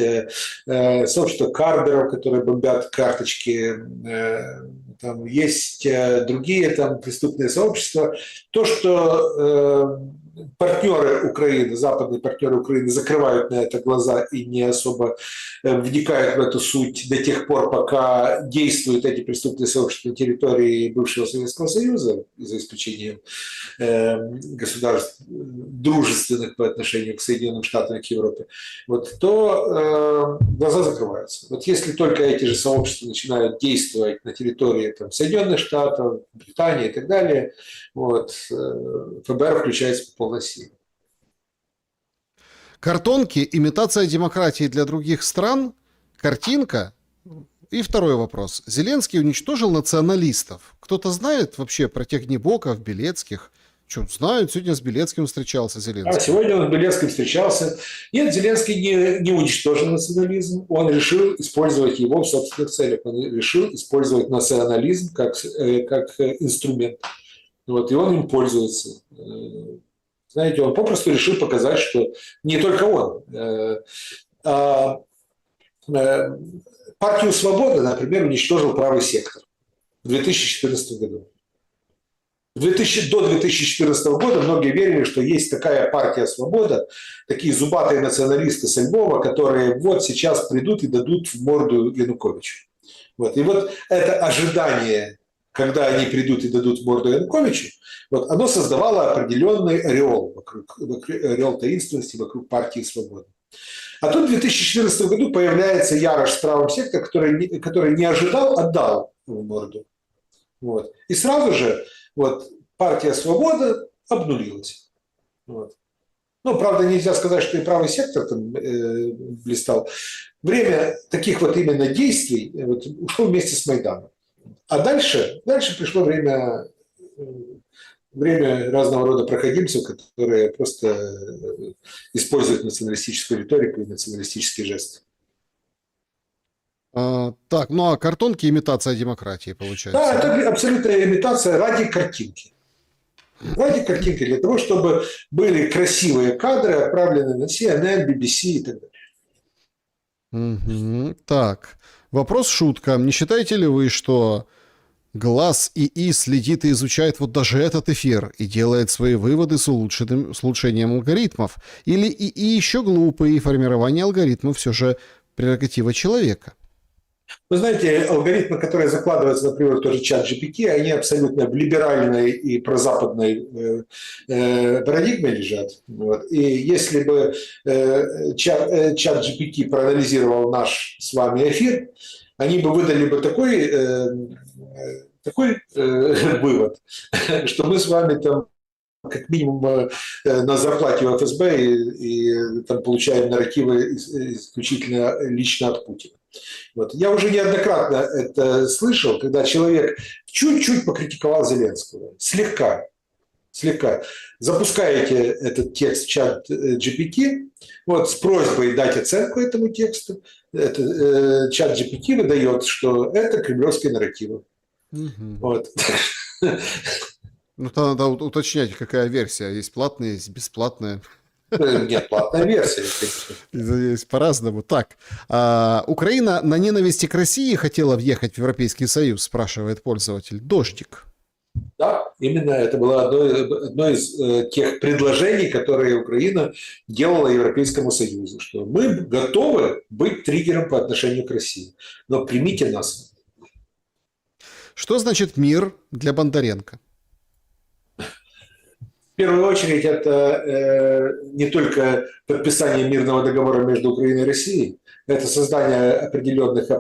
[SPEAKER 2] сообщество кардеров, которые бомбят карточки, там есть другие там преступные сообщества. То, что партнеры Украины, западные партнеры Украины закрывают на это глаза и не особо вникают в эту суть до тех пор, пока действуют эти преступные сообщества на территории бывшего Советского Союза, за исключением государств, дружественных по отношению к Соединенным Штатам и к Европе, вот, то глаза закрываются. Вот если только эти же сообщества начинают действовать на территории там, Соединенных Штатов, Британии и так далее, вот, ФБР включается по полной силе.
[SPEAKER 1] Картонки – имитация демократии для других стран? Картинка? И второй вопрос. Зеленский уничтожил националистов. Кто-то знает вообще про тех Гнебоков, Белецких? Что, знают, сегодня с Белецким встречался Зеленский.
[SPEAKER 2] А сегодня он с Белецким встречался. Нет, Зеленский не уничтожил национализм. Он решил использовать его в собственных целях. Он решил использовать национализм как инструмент. Вот, и он им пользуется. Знаете, он попросту решил показать, что не только он. Партию «Свобода», например, уничтожил правый сектор в 2014 году. До 2014 года многие верили, что есть такая партия «Свобода», такие зубатые националисты со Львова, которые вот сейчас придут и дадут в морду Януковичу. Вот. И вот это ожидание когда они придут и дадут морду Януковичу, вот, оно создавало определенный ореол, ореол таинственности вокруг партии «Свобода». А тут в 2014 году появляется Ярош с правым сектором, который не ожидал, отдал ему морду. Вот. И сразу же вот, партия «Свобода» обнулилась. Вот. Ну, правда, нельзя сказать, что и правый сектор там блистал. Время таких вот именно действий вот, ушло вместе с Майданом. А дальше пришло время разного рода проходимцев, которые просто используют националистическую риторику и националистические жесты.
[SPEAKER 1] Так, ну а картонки — имитация демократии, получается.
[SPEAKER 2] Да, это абсолютная имитация ради картинки. Ради картинки, для того, чтобы были красивые кадры, отправленные на CNN, BBC и так далее.
[SPEAKER 1] Угу. Так, вопрос-шутка. Не считаете ли вы, что глаз ИИ следит и изучает вот даже этот эфир и делает свои выводы с улучшением алгоритмов? Или ИИ еще глупый, и формирование алгоритмов все же прерогатива человека?
[SPEAKER 2] Вы знаете, алгоритмы, которые закладываются, например, в тоже чат GPT, они абсолютно в либеральной и прозападной парадигме лежат. Вот. И если бы чат GPT проанализировал наш с вами эфир, они бы выдали бы такой вывод, что мы с вами там как минимум на зарплате у ФСБ и там получаем нарративы исключительно лично от Путина. Вот. Я уже неоднократно это слышал, когда человек чуть-чуть покритиковал Зеленского, слегка. Запускаете этот текст в чат GPT вот, с просьбой дать оценку этому тексту. Чат GPT выдает, что это кремлевские нарративы.
[SPEAKER 1] Угу.
[SPEAKER 2] Вот.
[SPEAKER 1] Ну, тогда надо уточнять, какая версия. Есть платная, есть бесплатная.
[SPEAKER 2] Нет, платная версия, конечно.
[SPEAKER 1] Есть по-разному. Так, Украина на ненависти к России хотела въехать в Европейский Союз, спрашивает пользователь. Дождик.
[SPEAKER 2] Да, именно это было одно из тех предложений, которые Украина делала Европейскому Союзу, что мы готовы быть триггером по отношению к России, но примите нас.
[SPEAKER 1] Что значит мир для Бондаренко?
[SPEAKER 2] В первую очередь, это не только подписание мирного договора между Украиной и Россией, это создание определенных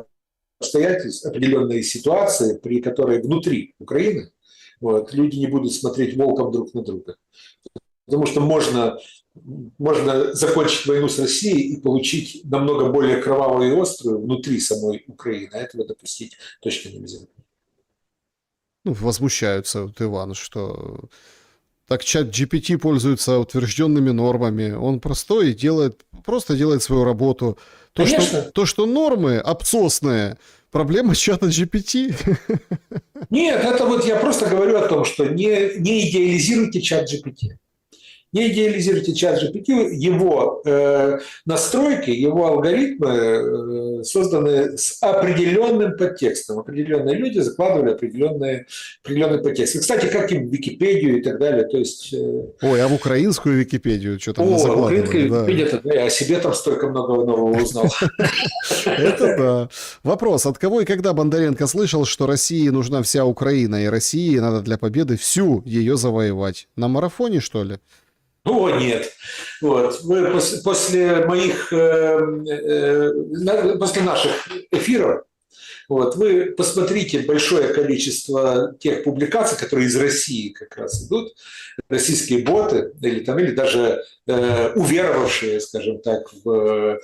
[SPEAKER 2] обстоятельств, определенной ситуации, при которой внутри Украины вот, люди не будут смотреть волком друг на друга. Потому что можно закончить войну с Россией и получить намного более кровавую и острую внутри самой Украины. А этого допустить точно нельзя.
[SPEAKER 1] Ну, возмущаются, вот, Иван, что так чат GPT пользуется утвержденными нормами. Он простой и просто делает свою работу. То, что нормы обсосные, проблема чата GPT.
[SPEAKER 2] Нет, это вот я просто говорю о том, что не идеализируйте чат GPT. Не идеализируйте чат GPT, его настройки, его алгоритмы созданы с определенным подтекстом. Определенные люди закладывали определенный подтекст. И, кстати, как и в Википедию и так далее. То есть,
[SPEAKER 1] Ой, а в украинскую Википедию что там закладывали?
[SPEAKER 2] Украинская Википедия, да, я о себе там столько много нового узнал.
[SPEAKER 1] Это да. Вопрос, от кого и когда Бондаренко слышал, что России нужна вся Украина, и России надо для победы всю ее завоевать? На марафоне, что ли?
[SPEAKER 2] О, нет. Вот. Вы после наших эфиров вот, вы посмотрите большое количество тех публикаций, которые из России как раз идут, российские боты или даже уверовавшие, скажем так, в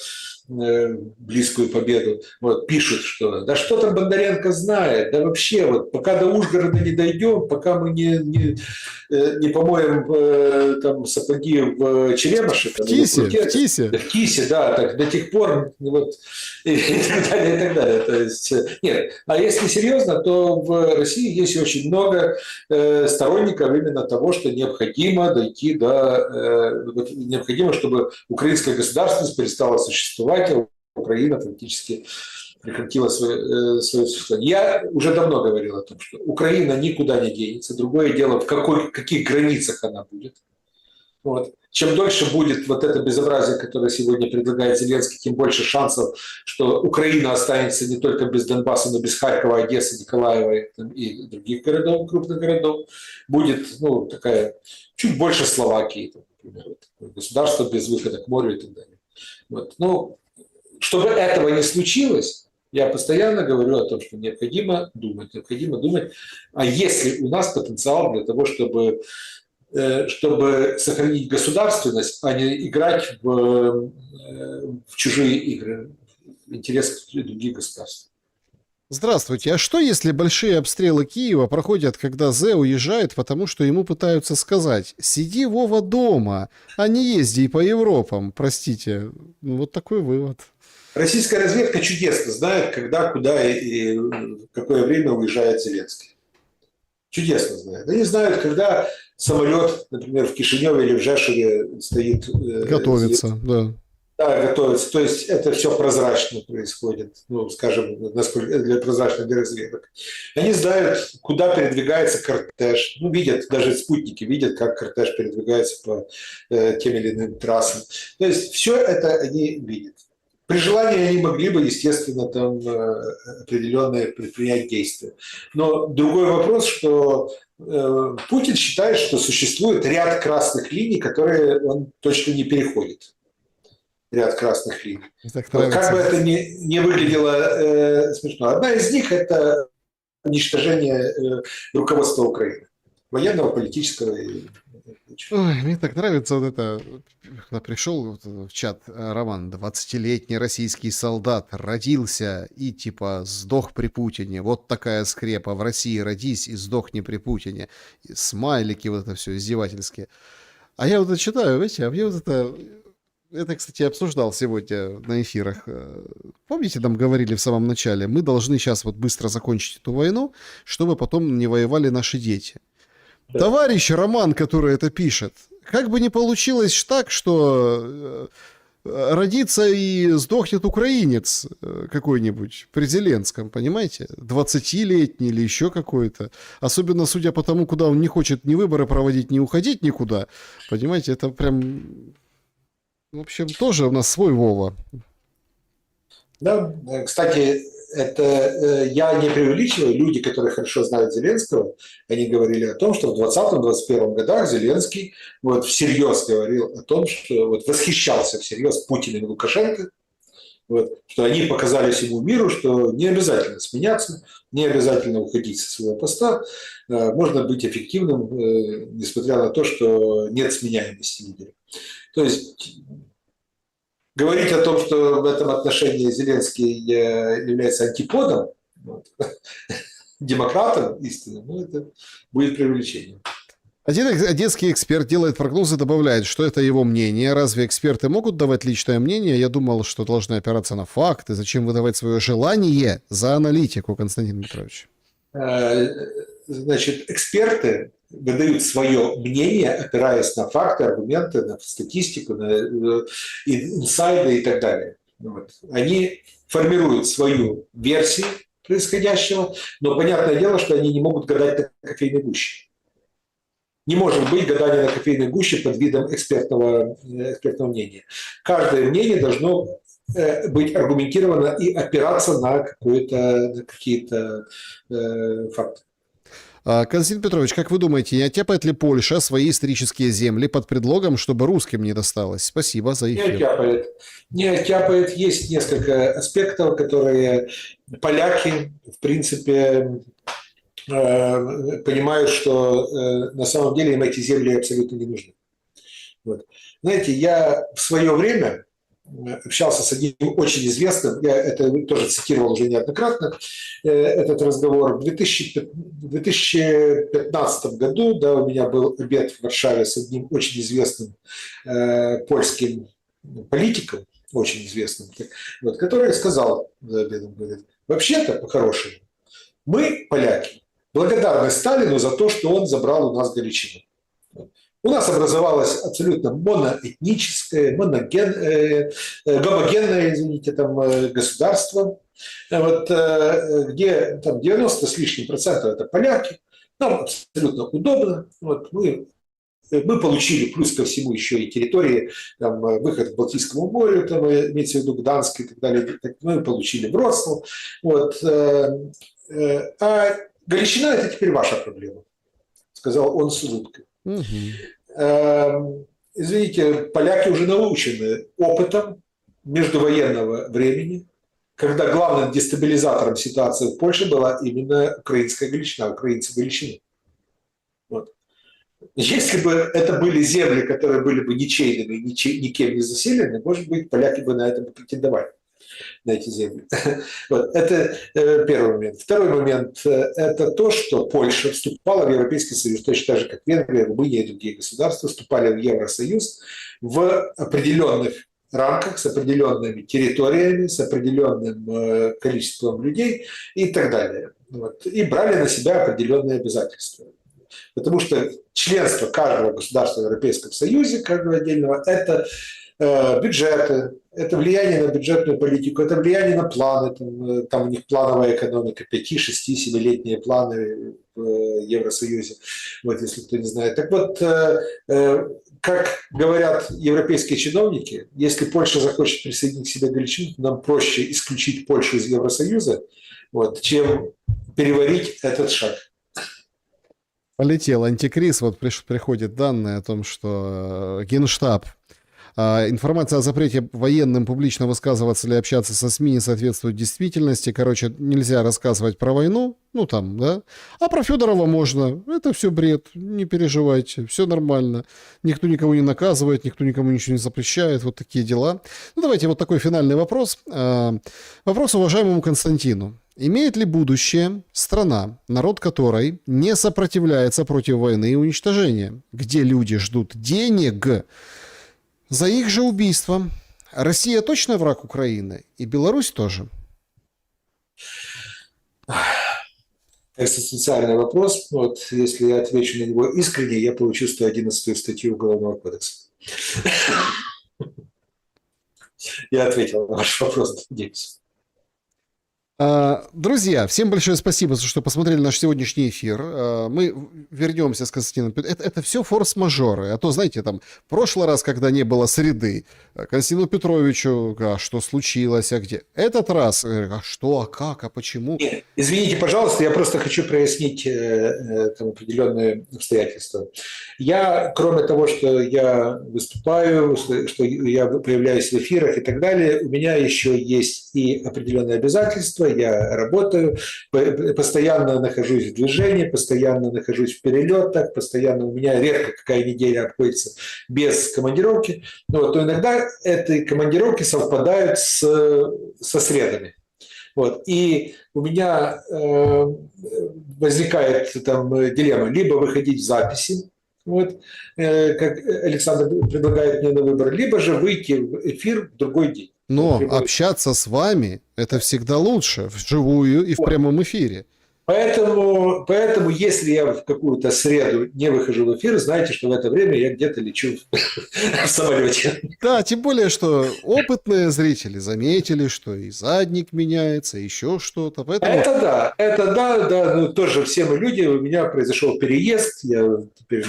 [SPEAKER 2] близкую победу, вот, пишут, что да что там Бондаренко знает, да вообще вот пока до Ужгорода не дойдем, пока мы не помоем там сапоги в Черемаше.
[SPEAKER 1] В Тисе,
[SPEAKER 2] да, так до тех пор вот, и так далее, и так далее. То есть, нет, а если серьезно, то в России есть очень много сторонников именно того, что необходимо дойти необходимо, чтобы украинская государственность перестала существовать, а Украина фактически прекратила свое существование. Я уже давно говорил о том, что Украина никуда не денется. Другое дело, в каких границах она будет. Вот. Чем дольше будет вот это безобразие, которое сегодня предлагает Зеленский, тем больше шансов, что Украина останется не только без Донбасса, но без Харькова, Одессы, Николаева и других городов, крупных городов. Будет такая чуть больше Словакии, например, государство без выхода к морю и так далее. Вот. Чтобы этого не случилось, я постоянно говорю о том, что необходимо думать, а есть ли у нас потенциал для того, чтобы сохранить государственность, а не играть в чужие игры, в интересах других государств.
[SPEAKER 1] Здравствуйте. А что, если большие обстрелы Киева проходят, когда Зе уезжает, потому что ему пытаются сказать: сиди, Вова, дома, а не езди по Европам? Простите. Вот такой вывод.
[SPEAKER 2] Российская разведка чудесно знает, когда, куда и в какое время уезжает Зеленский. Чудесно знает. Они знают, когда самолет, например, в Кишиневе или в Жешеве стоит.
[SPEAKER 1] Готовится, да.
[SPEAKER 2] Да, готовится. То есть это все прозрачно происходит, скажем, насколько прозрачно для разведок. Они знают, куда передвигается кортеж. Видят, даже спутники видят, как кортеж передвигается по тем или иным трассам. То есть все это они видят. При желании они могли бы, естественно, там определенные предпринять действия. Но другой вопрос, что Путин считает, что существует ряд красных линий, которые он точно не переходит. Ряд красных линий. Как бы это ни выглядело смешно. Одна из них – это уничтожение руководства Украины. Военного, политического.
[SPEAKER 1] Ой, мне так нравится вот это. Когда пришел в чат Роман, 20-летний российский солдат родился и типа сдох при Путине. Вот такая скрепа. В России родись и сдохни при Путине. И смайлики, вот это все издевательские. А я вот это читаю, видите, а мне вот это... Это, кстати, обсуждал сегодня на эфирах. Помните, там говорили в самом начале, мы должны сейчас вот быстро закончить эту войну, чтобы потом не воевали наши дети. Да. Товарищ Роман, который это пишет, как бы не получилось так, что родится и сдохнет украинец какой-нибудь при Зеленском, понимаете? 20-летний или еще какой-то. Особенно судя по тому, куда он не хочет ни выборы проводить, ни уходить никуда. Понимаете, это прям... В общем, тоже у нас свой Вова.
[SPEAKER 2] Да, кстати, это я не преувеличиваю. Люди, которые хорошо знают Зеленского, они говорили о том, что в 2020-2021 годах Зеленский всерьез говорил о том, что восхищался всерьез Путиным и Лукашенко, что они показали всему миру, что не обязательно сменяться, не обязательно уходить со своего поста, можно быть эффективным, несмотря на то, что нет сменяемости лидера. То есть говорить о том, что в этом отношении Зеленский является антиподом, демократом истинным, это будет преувеличением.
[SPEAKER 1] Один одесский эксперт делает прогнозы и добавляет, что это его мнение. Разве эксперты могут давать личное мнение? Я думал, что должны опираться на факты. Зачем выдавать свое желание за аналитику, Константин Петрович?
[SPEAKER 2] Значит, эксперты выдают свое мнение, опираясь на факты, аргументы, на статистику, на инсайды и так далее. Они формируют свою версию происходящего, но понятное дело, что они не могут гадать на кофейной гуще. Не может быть гадания на кофейной гуще под видом экспертного мнения. Каждое мнение должно быть аргументировано и опираться на какие-то факты.
[SPEAKER 1] Константин Петрович, как вы думаете, не оттяпает ли Польша свои исторические земли под предлогом, чтобы русским не досталось? Спасибо за эфир.
[SPEAKER 2] Не оттяпает. Не оттяпает. Есть несколько аспектов, которые поляки, в принципе, понимают, что на самом деле им эти земли абсолютно не нужны. Знаете, я в свое время общался с одним очень известным, я это тоже цитировал уже неоднократно, этот разговор. В 2015 году у меня был обед в Варшаве с одним очень известным польским политиком, очень известным, который сказал за обедом, говорит, вообще-то, по-хорошему, мы, поляки, благодарны Сталину за то, что он забрал у нас Галичину. У нас образовалось абсолютно моноэтническое, гомогенное, извините, государство, где 90 с лишним процентов это поляки. Нам абсолютно удобно. Мы мы получили плюс ко всему еще и территории, там, выход к Балтийскому морю, там, имеется в виду Гданск и так далее, мы получили Вроцлав. Вот. А Галичина – это теперь ваша проблема, сказал он с улыбкой. Извините, поляки уже научены опытом междувоенного времени, когда главным дестабилизатором ситуации в Польше была именно украинская Галичина, украинцы Галичины. Вот. Если бы это были земли, которые были бы ничейными, никем не заселены, может быть, поляки бы на это претендовали, на эти земли. Вот. Это первый момент. Второй момент – это то, что Польша вступала в Европейский Союз, точно так же, как Венгрия, Румыния и другие государства вступали в Евросоюз в определенных рамках, с определенными территориями, с определенным количеством людей и так далее. Вот. И брали на себя определенные обязательства. Потому что членство каждого государства в Европейском Союзе, каждого отдельного, это бюджеты, это влияние на бюджетную политику, это влияние на планы, там у них плановая экономика, 5, 6, 7-летние планы в Евросоюзе, вот, если кто не знает. Так вот, как говорят европейские чиновники, если Польша захочет присоединить к себе Галичину, то нам проще исключить Польшу из Евросоюза, вот, чем переварить этот шаг.
[SPEAKER 1] Полетел антикриз, вот приходит данные о том, что Генштаб, информация о запрете военным публично высказываться или общаться со СМИ не соответствует действительности. Короче, нельзя рассказывать про войну, ну там, да. А про Федорова можно. Это все бред, не переживайте, все нормально. Никто никого не наказывает, никто никому ничего не запрещает. Вот такие дела. Ну давайте вот такой финальный вопрос. Вопрос уважаемому Константину. Имеет ли будущее страна, народ которой не сопротивляется против войны и уничтожения, где люди ждут денег за их же убийство? Россия точно враг Украины? И Беларусь тоже?
[SPEAKER 2] Экзистенциальный вопрос. Вот, если я отвечу на него искренне, я получу 111-ю статью Уголовного кодекса. Я ответил на ваш вопрос, надеюсь.
[SPEAKER 1] Друзья, всем большое спасибо, за что посмотрели наш сегодняшний эфир. Мы вернемся с Константином. Это все форс-мажоры. А то, знаете, там, в прошлый раз, когда не было среды, Константину Петровичу, что случилось, а где? Этот раз, а что, а как, а почему?
[SPEAKER 2] Нет, извините, пожалуйста, я просто хочу прояснить там, определенные обстоятельства. Я, кроме того, что я выступаю, что я появляюсь в эфирах и так далее, у меня еще есть и определенные обязательства. Я работаю, постоянно нахожусь в движении, постоянно нахожусь в перелетах, постоянно у меня редко какая неделя обходится без командировки. Но то иногда эти командировки совпадают со средами. Вот. И у меня возникает там дилемма: либо выходить в записи, вот, как Александр предлагает мне на выбор, либо же выйти в эфир в другой день.
[SPEAKER 1] Но общаться с вами – это всегда лучше, вживую и в прямом эфире.
[SPEAKER 2] Поэтому, если я в какую-то среду не выхожу в эфир, знайте, что в это время я где-то лечу в самолете.
[SPEAKER 1] Да, тем более, что опытные зрители заметили, что и задник меняется, еще что-то. Поэтому...
[SPEAKER 2] Это да, ну, тоже все мы люди, у меня произошел переезд, я теперь...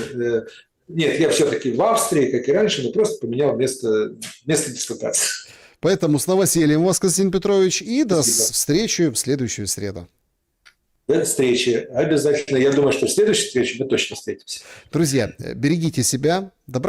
[SPEAKER 2] Нет, я все-таки в Австрии, как и раньше, но просто поменял место дислокации.
[SPEAKER 1] Поэтому с новосельем вас, Константин Петрович, и до встречи в следующую среду.
[SPEAKER 2] До встречи. Обязательно. Я думаю, что в следующей встрече мы точно встретимся.
[SPEAKER 1] Друзья, берегите себя. Добра